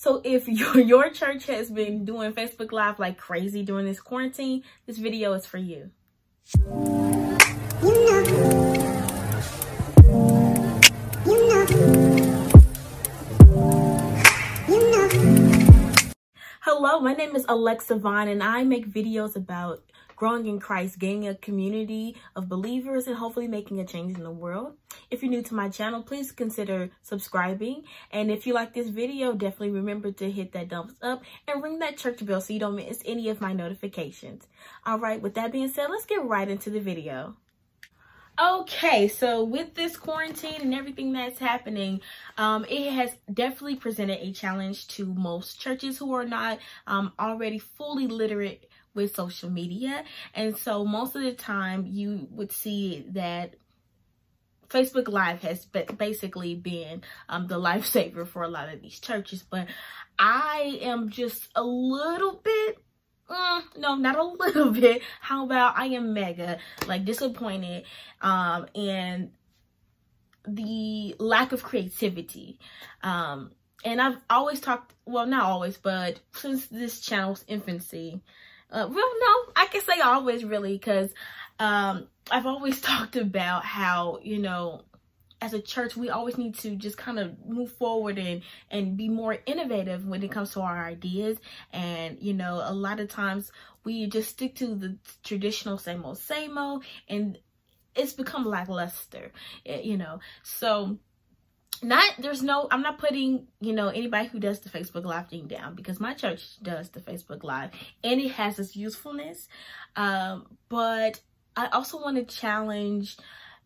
So if your church has been doing Facebook Live like crazy during this quarantine, this video is for you. Hello, my name is Alexa Vaughn, and I make videos about growing in Christ, gaining a community of believers, and hopefully making a change in the world. If you're new to my channel, please consider subscribing. And if you like this video, definitely remember to hit that thumbs up and ring that church bell so you don't miss any of my notifications. All right, with that being said, let's get right into the video. Okay, so with this quarantine and everything that's happening, it has definitely presented a challenge to most churches who are not already fully literate with social media. And so most of the time you would see that Facebook Live has basically been the lifesaver for a lot of these churches. But I am just a little bit, no, not a little bit. How about I am mega disappointed in the lack of creativity. And I've always talked, well, not always, but since this channel's infancy, well, no, I can say always really, because I've always talked about how, you know, as a church, we always need to just kind of move forward and be more innovative when it comes to our ideas. And, you know, a lot of times we just stick to the traditional same old, and it's become lackluster, you know. So I'm not putting, you know, anybody who does the Facebook Live thing down, because my church does the Facebook Live and it has its usefulness. But I also want to challenge,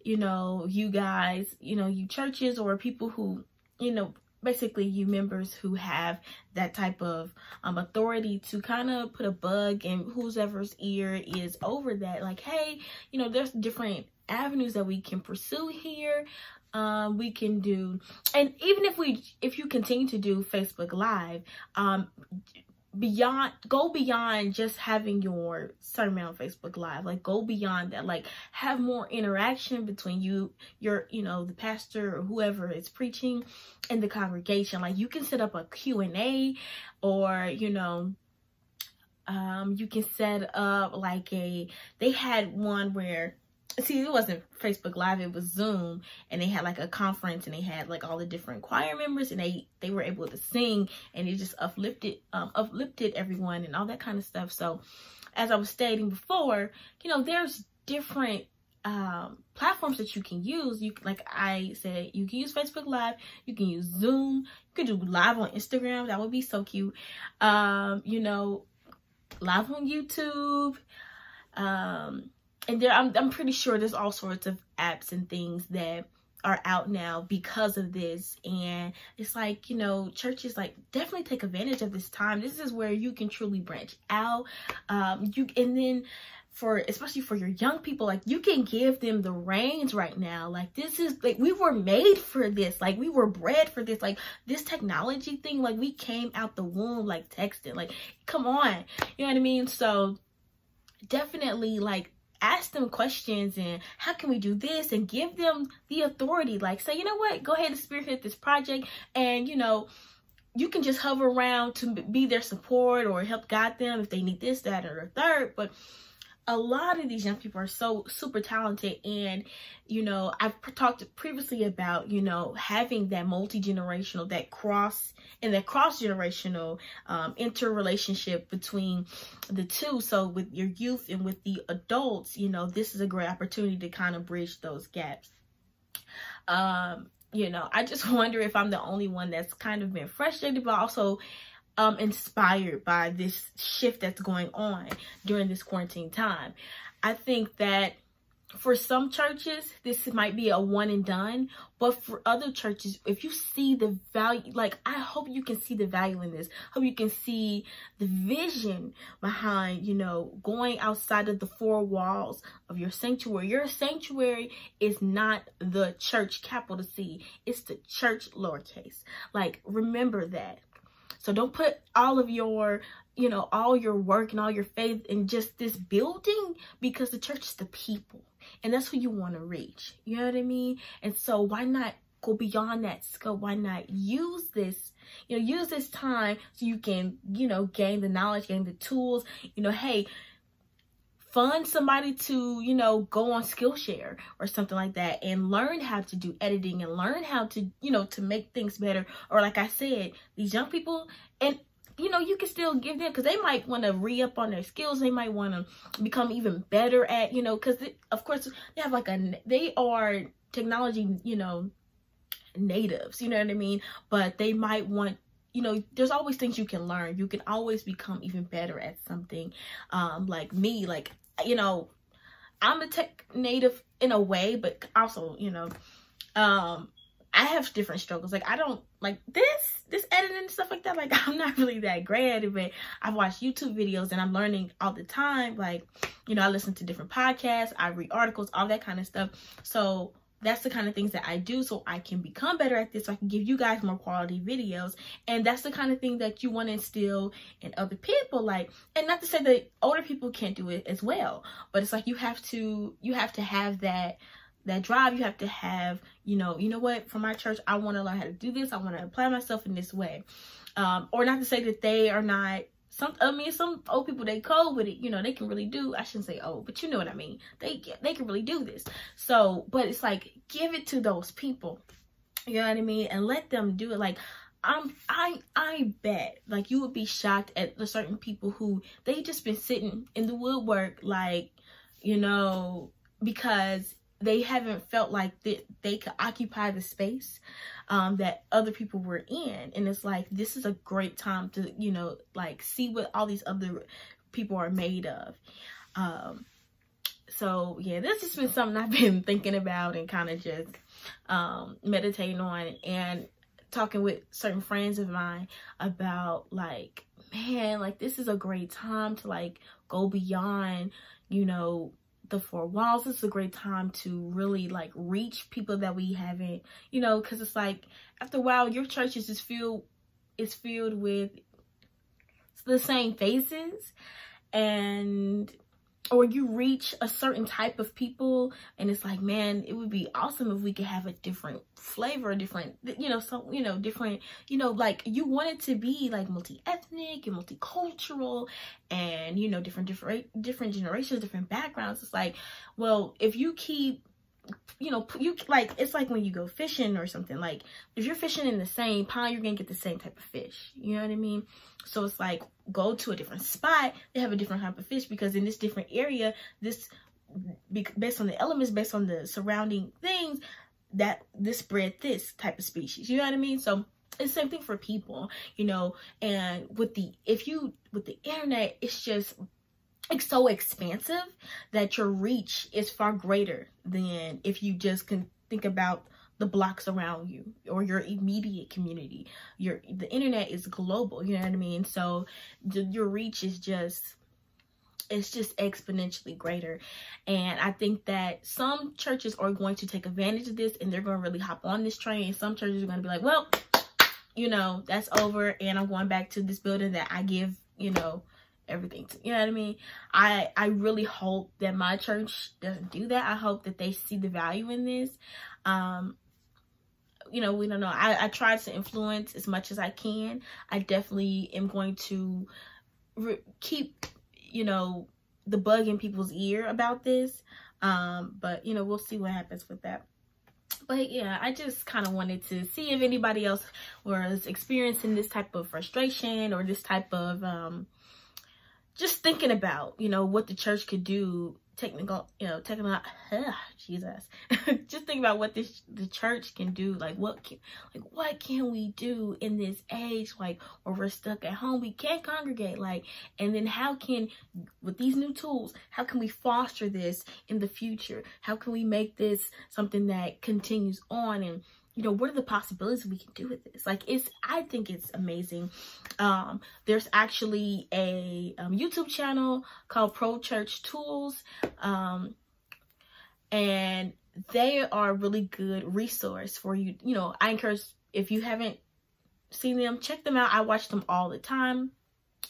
you know, you guys, you know, you churches or people who, you know, basically you members who have that type of authority to kind of put a bug in whoever's ear is over that. Like, hey, you know, there's different avenues that we can pursue here. We can do, and even if you continue to do Facebook Live, go beyond just having your sermon on Facebook Live. Like, go beyond that. Like, have more interaction between you know, the pastor or whoever is preaching and the congregation. Like, you can set up a Q&A, or, you know, you can set up like they had one where, see, it wasn't Facebook Live, it was Zoom, and they had like a conference, and they had like all the different choir members, and they were able to sing, and it just uplifted everyone and all that kind of stuff. So as I was stating before, you know, there's different platforms that you can use. Like I said, you can use Facebook Live, you can use Zoom, you can do live on Instagram. That would be so cute. You know, live on YouTube. And there, I'm pretty sure there's all sorts of apps and things that are out now because of this. And it's like, you know, churches, like, definitely take advantage of this time. This is where you can truly branch out. And then especially for your young people, like, you can give them the reins right now. Like, this is, like, we were made for this. Like, we were bred for this. Like, this technology thing, like, we came out the womb, like, texting. Like, come on. You know what I mean? So definitely, like, ask them questions and how can we do this, and give them the authority. Like, say, you know what, go ahead and spearhead this project, and, you know, you can just hover around to be their support or help guide them if they need this, that, or the third. But a lot of these young people are so super talented, and, you know, I've talked previously about, you know, having that multi-generational, that cross-generational interrelationship between the two. So with your youth and with the adults, you know, this is a great opportunity to kind of bridge those gaps. You know, I just wonder if I'm the only one that's kind of been frustrated, but also inspired by this shift that's going on during this quarantine time. I think that for some churches, this might be a one and done, but for other churches, if you see the value, like, I hope you can see the value in this. Hope you can see the vision behind, you know, going outside of the four walls of your sanctuary. Your sanctuary is not the church, capital C. It's the church, lowercase. Like, remember that. So don't put all of your, you know, all your work and all your faith in just this building, because the church is the people, and that's who you want to reach. You know what I mean? And so why not go beyond that scope? Why not use this, You know, use this time so you can, you know, gain the knowledge, gain the tools. You know, hey, fund somebody to, you know, go on Skillshare or something like that and learn how to do editing and learn how to, you know, to make things better. Or like I said, these young people, and you know, you can still give them, because they might want to re-up on their skills. They might want to become even better at, you know, because of course they have like they are technology, you know, natives, you know what I mean? But they might want, you know, there's always things you can learn. You can always become even better at something. Like me, like, you know, I'm a tech native in a way, but also, you know, I have different struggles. Like, I don't like this editing and stuff like that. Like, I'm not really that great at it, but I've watched YouTube videos and I'm learning all the time. Like, you know, I listen to different podcasts, I read articles, all that kind of stuff. So that's the kind of things that I do so I can become better at this, so I can give you guys more quality videos. And that's the kind of thing that you want to instill in other people. Like, and not to say that older people can't do it as well, but it's like you have to have that drive. You have to have, you know what, for my church, I want to learn how to do this. I want to apply myself in this way. Or not to say that they are not, some old people, they code with it, you know, they can really do, I shouldn't say old, but you know what I mean. They can really do this. So, but it's like, give it to those people, you know what I mean? And let them do it. Like, I bet, like, you would be shocked at the certain people who, they just been sitting in the woodwork, like, you know, because they haven't felt like they could occupy the space that other people were in. And it's like, this is a great time to, you know, like, see what all these other people are made of. So yeah, this has been something I've been thinking about and kind of just meditating on, and talking with certain friends of mine about, like, man, like, this is a great time to, like, go beyond, you know, the four walls. This is a great time to really, like, reach people that we haven't, you know, because it's like, after a while, your church is just filled with the same faces, and or you reach a certain type of people, and it's like, man, it would be awesome if we could have a different flavor, a different, you know, so, you know, different, you know, like, you want it to be like multi-ethnic and multicultural, and, you know, different generations, different backgrounds. It's like, well, if you keep, you know, you, like, it's like when you go fishing or something, like, if you're fishing in the same pond, you're gonna get the same type of fish, you know what I mean? So it's like, go to a different spot, they have a different type of fish, because in this different area, this, based on the elements, based on the surrounding things, that this bred this type of species, you know what I mean? So it's the same thing for people, you know. And with the internet, it's just, it's so expansive that your reach is far greater than if you just can think about the blocks around you or your immediate community. The internet is global, you know what I mean? So your reach is just, it's just exponentially greater. And I think that some churches are going to take advantage of this, and they're going to really hop on this train. And some churches are going to be like, well, you know, that's over, and I'm going back to this building that I give, you know, everything to, you know what I mean? I really hope that my church doesn't do that. I hope that they see the value in this. You know, we don't know. I try to influence as much as I can. I definitely am going to keep, you know, the bug in people's ear about this. But, you know, we'll see what happens with that. But yeah, I just kind of wanted to see if anybody else was experiencing this type of frustration, or this type of just thinking about, you know, what the church could do, Jesus, just think about what the church can do. Like, what can we do in this age, like, where we're stuck at home, we can't congregate, like, and then how can, with these new tools, how can we foster this in the future? How can we make this something that continues on? And, you know, what are the possibilities we can do with this? Like, I think it's amazing. There's actually a YouTube channel called Pro Church Tools. And they are a really good resource for you. You know, I encourage, if you haven't seen them, check them out. I watch them all the time.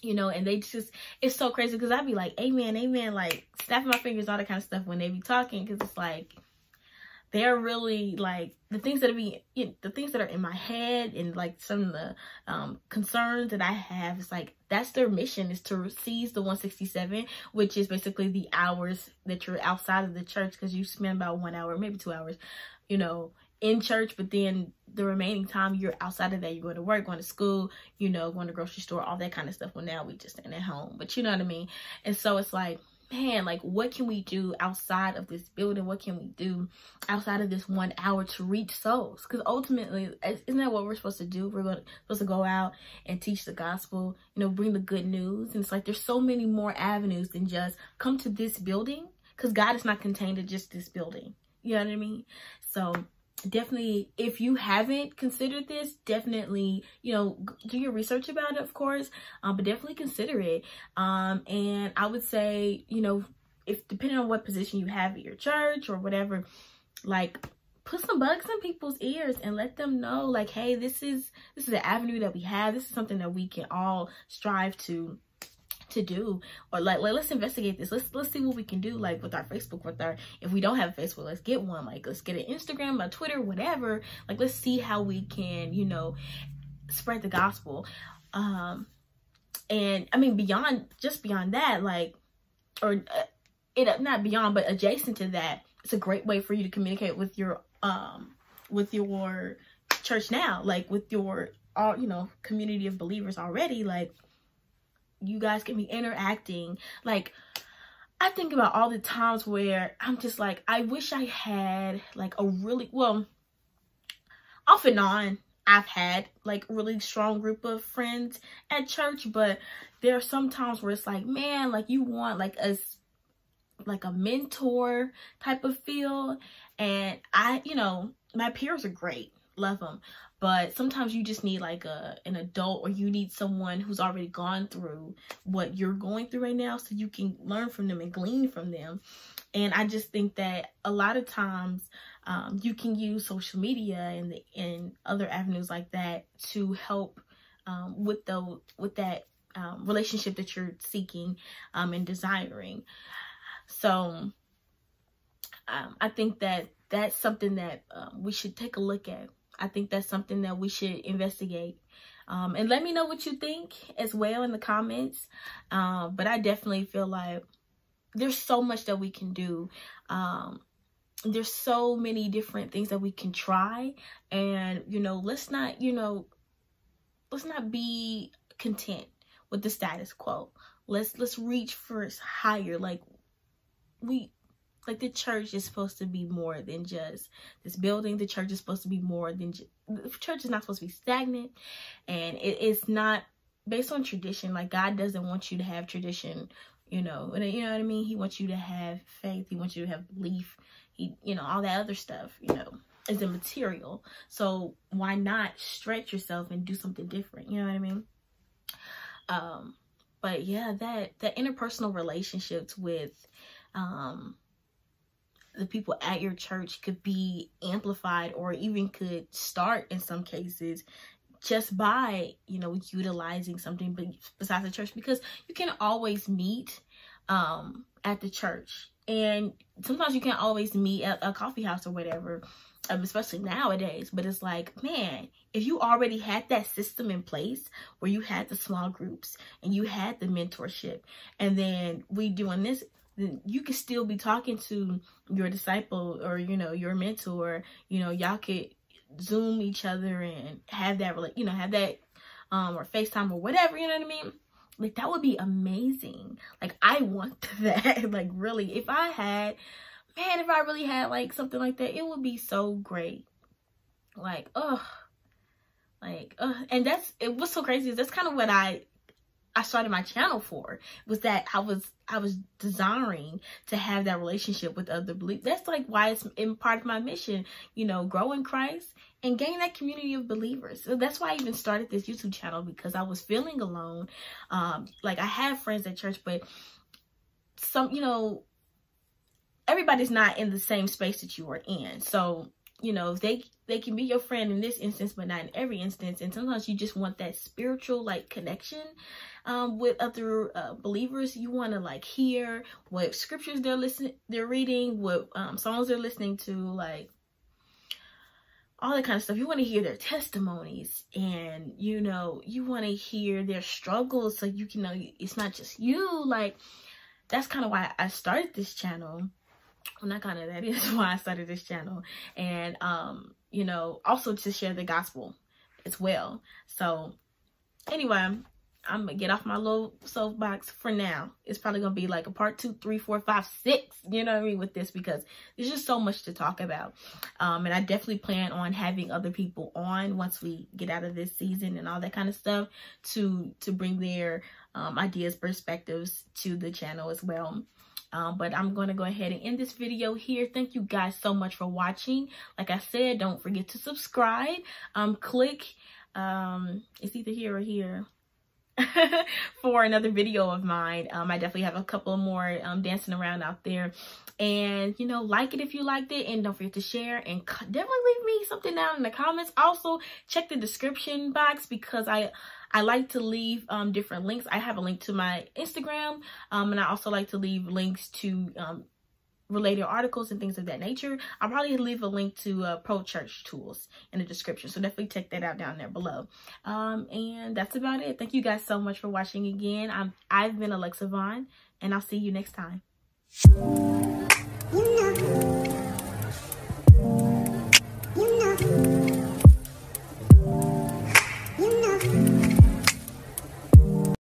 You know, and they just, it's so crazy, because I'd be like, amen, amen, like, snapping my fingers, all that kind of stuff when they be talking, because it's like, they're really like the things that are in my head, and like some of the concerns that I have. It's like that's their mission, is to seize the 167, which is basically the hours that you're outside of the church, because you spend about 1 hour, maybe 2 hours, you know, in church, but then the remaining time you're outside of that. You're going to work, going to school, you know, going to grocery store, all that kind of stuff. Well, now we just staying at home, but you know what I mean. And so it's like, man, like, what can we do outside of this building? What can we do outside of this 1 hour to reach souls? Because ultimately, isn't that what we're supposed to do? We're supposed to go out and teach the gospel, you know, bring the good news. And it's like, there's so many more avenues than just come to this building, because God is not contained to just this building. You know what I mean? So definitely, if you haven't considered this, definitely, you know, do your research about it, of course, but definitely consider it. And I would say, you know, if depending on what position you have at your church or whatever, like, put some bugs in people's ears and let them know, like, hey, this is an avenue that we have. This is something that we can all strive to do, or like let's investigate this. Let's see what we can do, like with our Facebook, if we don't have Facebook, let's get one. Like, let's get an Instagram, a Twitter, whatever. Like, let's see how we can, you know, spread the gospel. And I mean, beyond that, like, or not beyond, but adjacent to that, it's a great way for you to communicate with your church now, like with your you know, community of believers already. Like, you guys can be interacting. Like, I think about all the times where I'm just like, I wish I had like a really, well, off and on, I've had like a really strong group of friends at church, but there are some times where it's like, man, like, you want like a mentor type of feel. And you know, my peers are great, love them, but sometimes you just need like an adult, or you need someone who's already gone through what you're going through right now, so you can learn from them and glean from them. And I just think that a lot of times you can use social media and other avenues like that to help with that relationship that you're seeking and desiring. So I think that that's something that we should take a look at. I think that's something that we should investigate. And let me know what you think as well in the comments. But I definitely feel like there's so much that we can do. There's so many different things that we can try. And, you know, let's not be content with the status quo. Let's reach for higher. Like the church is supposed to be more than just this building. The church is supposed to be more than the church is not supposed to be stagnant, and it's not based on tradition. Like, God doesn't want you to have tradition, you know what I mean? He wants you to have faith. He wants you to have belief. You know, all that other stuff, you know, is immaterial. So why not stretch yourself and do something different? You know what I mean? But yeah, that interpersonal relationships with the people at your church could be amplified, or even could start in some cases just by, you know, utilizing something besides the church, because you can always meet at the church, and sometimes you can't always meet at a coffee house or whatever, especially nowadays. But it's like, man, if you already had that system in place where you had the small groups and you had the mentorship, and then we doing this, then you could still be talking to your disciple, or, you know, your mentor. You know, y'all could Zoom each other and have that, you know, have that, or FaceTime or whatever, you know what I mean? Like, that would be amazing. Like, I want that. Like, really, if I really had like something like that, it would be so great. Like, and what's so crazy is that's kind of what I started my channel for, was that I was desiring to have that relationship with other believers. That's like why it's in part of my mission, you know, grow in Christ and gain that community of believers. So that's why I even started this YouTube channel, because I was feeling alone. Like, I have friends at church, but you know, everybody's not in the same space that you are in. So, you know, they can be your friend in this instance, but not in every instance. And sometimes you just want that spiritual like connection with other believers. You want to like hear what scriptures they're reading, what songs they're listening to, like all that kind of stuff. You want to hear their testimonies, and you know, you want to hear their struggles, so you can know it's not just you. Like, that's kind of why I started this channel. Well, not kind of, that is why I started this channel. And you know, also to share the gospel as well. So anyway, I'm gonna get off my little soapbox for now. It's probably gonna be like a part 2, 3, 4, 5, 6, you know what I mean, with this, because there's just so much to talk about. And I definitely plan on having other people on once we get out of this season and all that kind of stuff, to bring their ideas, perspectives to the channel as well. But I'm going to go ahead and end this video here. Thank you guys so much for watching. Like I said, don't forget to subscribe. Click, it's either here or here, for another video of mine. I definitely have a couple more dancing around out there. And, you know, like it if you liked it, and don't forget to share, and definitely leave me something down in the comments. Also, check the description box, because I like to leave different links. I have a link to my Instagram, and I also like to leave links to related articles and things of that nature. I'll probably leave a link to Pro Church Tools in the description, so definitely check that out down there below. And that's about it. Thank you guys so much for watching again. I've been Alexa Vaughn, and I'll see you next time.